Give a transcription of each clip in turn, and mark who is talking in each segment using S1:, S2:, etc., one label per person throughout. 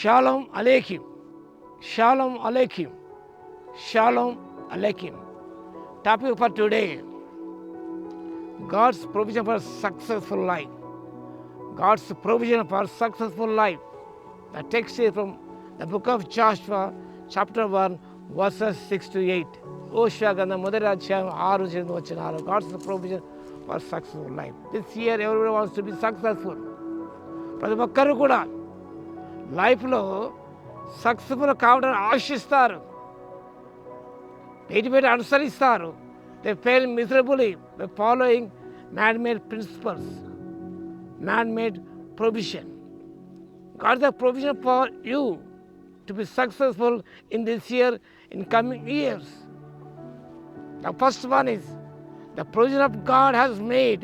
S1: Shalom Aleichem. Shalom Aleichem. Shalom Aleichem. Topic for today: God's provision for successful life. God's provision for successful life. The text is from the book of Joshua, chapter 1, verses 6 to 8. ఓషియా గ్రంథం మొదటి అధ్యాయం 6 వచనాలు. God's provision for successful life. This year everybody wants to be successful. ప్రతి ఒక్కరు కూడా లైఫ్లో successful కావడానికి ఆశిస్తారు, బయట అనుసరిస్తారు. They fail miserably by following man-made principles, man-made provision. God has a provision for you to be successful in this year, in coming years. The first one is the provision of God has made.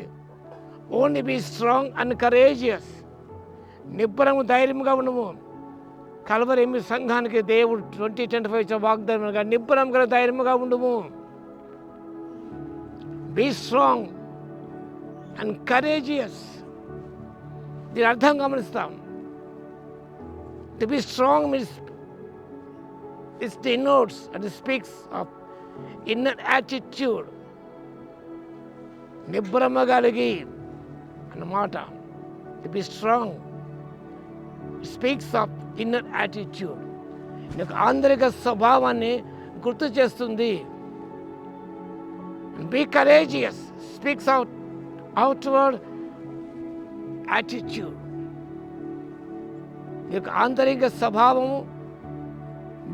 S1: Only be strong and courageous. నిబ్బరము ధైర్యంగా ఉండము. Calvary ఎమ్మి సంఘానికి దేవుడు 2025 ఇచ్చిన వాగ్దానంగా నిబ్బరం గల ధైర్యంగా ఉండము. Be strong and courageous. దీని అర్థం గమనిస్తాం. To be strong means it denotes and speaks of inner attitude. నిబ్బరమ కలిగి అన్నమాట. To be strong speaks of inner attitude. నీకు ఆంతరిక స్వభావాన్ని గుర్తు చేస్తుంది. Be courageous speaks out outward attitude. నీకు ఆంతరిక స్వభావము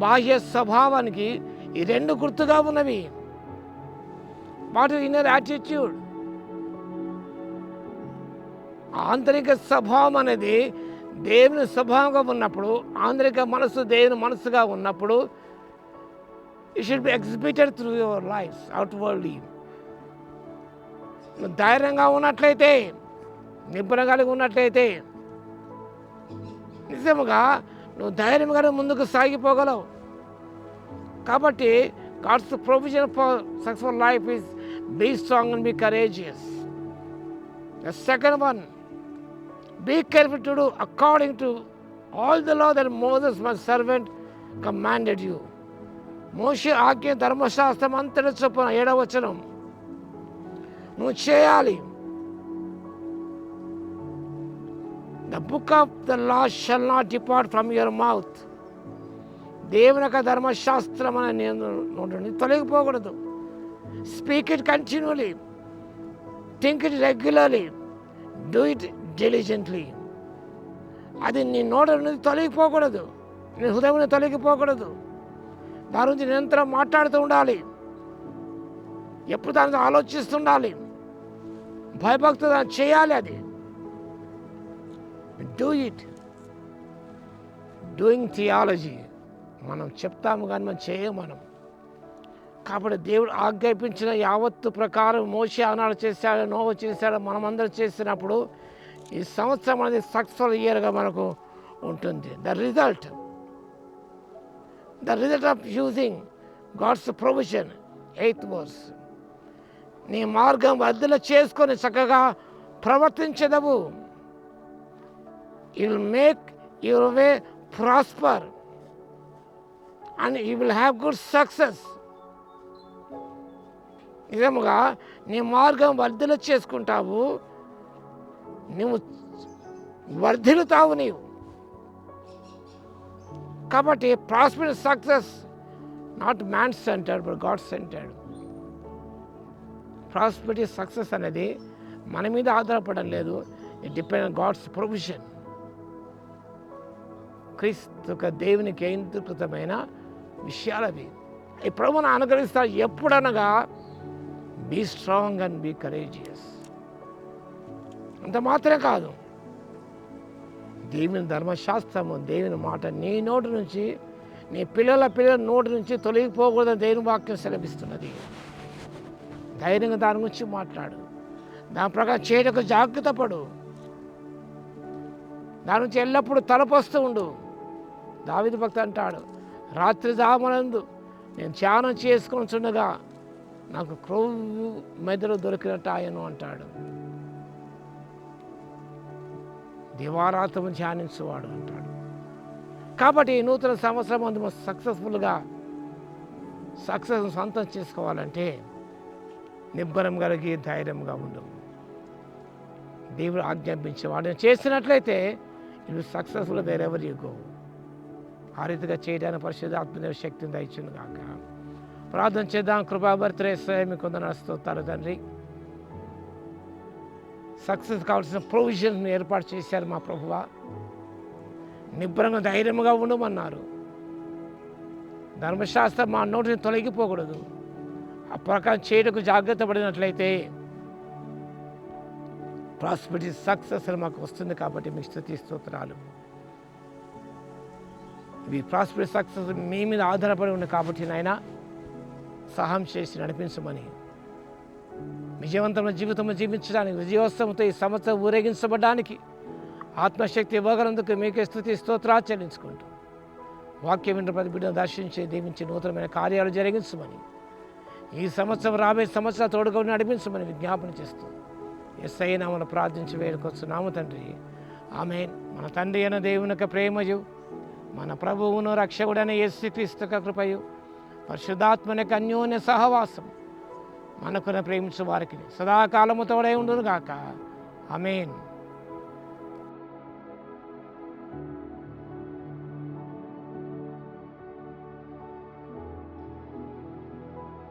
S1: బాహ్య స్వభావానికి ఈ రెండు గుర్తుగా ఉన్నవి. What is inner attitude? ఆంతరిక స్వభావం అనేది దేవుని స్వభావంగా ఉన్నప్పుడు, ఆంతరిక మనసు దేవుని మనసుగా ఉన్నప్పుడు, it should be exhibited through your life outwardly. నువ్వు ధైర్యంగా ఉన్నట్లయితే, నిబ్బరం కలిగి ఉన్నట్లయితే, నిజముగా నువ్వు ధైర్యంగా ముందుకు సాగిపోగలవు. కాబట్టి God's provision for successful life is be strong and be courageous. The second one, be careful to do according to all the law that Moses my servant commanded you. మోషే ఆజ్ఞ ధర్మశాస్త్రం అంతటి చొప్పున 7వ వచనం నువ్వు చేయాలి. The book of the law shall not depart from your mouth. దేవుని యొక్క ధర్మశాస్త్రం అనే నేను తొలగిపోకూడదు. Speak it continually. Think it regularly. Do it diligently. అది నీ నోట నుండి తొలగిపోకూడదు, నీ హృదయం నుండి తొలగిపోకూడదు. దాని నుంచి నిరంతరం మాట్లాడుతూ ఉండాలి. ఎప్పుడు దాని ఆలోచిస్తుండాలి. భయభక్తులు దాన్ని చేయాలి. అది డూ ఇట్. డూయింగ్ థియాలజీ మనం చెప్తాము కానీ మనం చేయము మనం. కాబట్టి దేవుడు ఆజ్ఞాపించిన యావత్తు ప్రకారం మోషే ఆనాడు చేశాడు, నోవా చేశాడు, మనమందరం చేసినప్పుడు ఈ సంవత్సరం అనేది సక్సెస్ఫుల్ ఇయర్గా మనకు ఉంటుంది. The result of using God's provision. 8th verse, నీ మార్గం వర్ధల చేసుకొని చక్కగా ప్రవర్తించదవు. You will make your way prosper and you will have good success. నిజముగా నీ మార్గం వర్ధల చేసుకుంటావు, నువ్వు వర్ధిల్లుతావు నీవు. కాబట్టి prosper success not man centred but God centred. Prosperity success అనేది మన మీద ఆధారపడడం లేదు. It depend on God's provision. క్రీస్తు యొక్క దేవుని కేంద్రీకృతమైన విషయాలు అవి. ఈ ప్రభువును అనుగ్రహిస్తారు ఎప్పుడనగా be strong and be courageous. అంత మాత్రమే కాదు, దేవుని ధర్మశాస్త్రము, దేవుని మాట నీ నోటి నుంచి, నీ పిల్లల నోటి నుంచి తొలగిపోకూడదని దేవుని వాక్యం సెలవిస్తున్నది. ధైర్యంగా దాని గురించి మాట్లాడు, దాని ప్రకారం చేయటకు జాగ్రత్త పడు, దాని నుంచి ఎల్లప్పుడూ తలపొస్తూ ఉండు. దావీదు భక్తుడు అంటాడు, రాత్రి జామునందు నేను ధ్యానం చేసుకొని చుండగా నాకు క్రొవ్వు మెదడు దొరికినట్టు ఆయను అంటాడు. దివారాత్రము ధ్యానించువాడు అంటాడు. కాబట్టి ఈ నూతన సంవత్సరం ముందు సక్సెస్ఫుల్గా సక్సెస్ సొంతం చేసుకోవాలంటే నిబ్బరం కలిగి ధైర్యంగా ఉండు. దేవుడు ఆజ్ఞాపించే వాడిని చేసినట్లయితే ఇవి సక్సెస్ఫుల్ వేరెవర్ యు గో. ఆ రీతిగా చేయడానికి పరిశుద్ధాత్మ శక్తిని దయచును గాక. ప్రార్థన చేద్దాం. కృపాభరిత్రేశ్వర మీకు వందనాలు స్తోత్రాలు తండ్రి. సక్సెస్ కావాల్సిన ప్రొవిజన్ ఏర్పాటు చేశారు మా ప్రభువా. నిబ్బరంగా ధైర్యంగా ఉండమన్నారు. ధర్మశాస్త్రం మా నోటిని తొలగిపోకూడదు. ఆ ప్రకారం చేయటకు జాగ్రత్త పడినట్లయితే ప్రాస్పెరిటీ సక్సెస్ మాకు వస్తుంది. కాబట్టి మీకు స్తుతి స్తోత్రాలు. ఇవి ప్రాస్పెరిటీ సక్సెస్ మీ మీద ఆధారపడి ఉంది కాబట్టి నాయన సహాయం చేసి నడిపించమని, విజయవంతమైన జీవితంలో జీవించడానికి, విజయోత్సవంతో ఈ సంవత్సరం ఊరేగించబడడానికి ఆత్మశక్తి ఇవ్వగలందుకు మీకే స్తుతి స్తోత్రాలు చెల్లించుకుంటూ, వాక్యం విన్న ప్రతి బిడ్డను దర్శించి దీవించి నూతనమైన కార్యాలు జరిగించమని, ఈ సంవత్సరం రాబోయే సంవత్సరాలు తోడుగా నడిపించమని విజ్ఞాపన చేస్తూ యేసయ్య నామమున ప్రార్థించి వేడుకొస్తున్నాము తండ్రి. ఆమేన్. మన తండ్రి అయిన దేవుని యొక్క ప్రేమయు, మన ప్రభువును రక్షకుడైన యేసుక్రీస్తు యొక్క కృపయు, పరిశుద్ధాత్మ యొక్క అన్యోన్య సహవాసం మనకున ప్రేమించు వారికి సదాకాలము తోడై ఉండును గాక. ఆమేన్.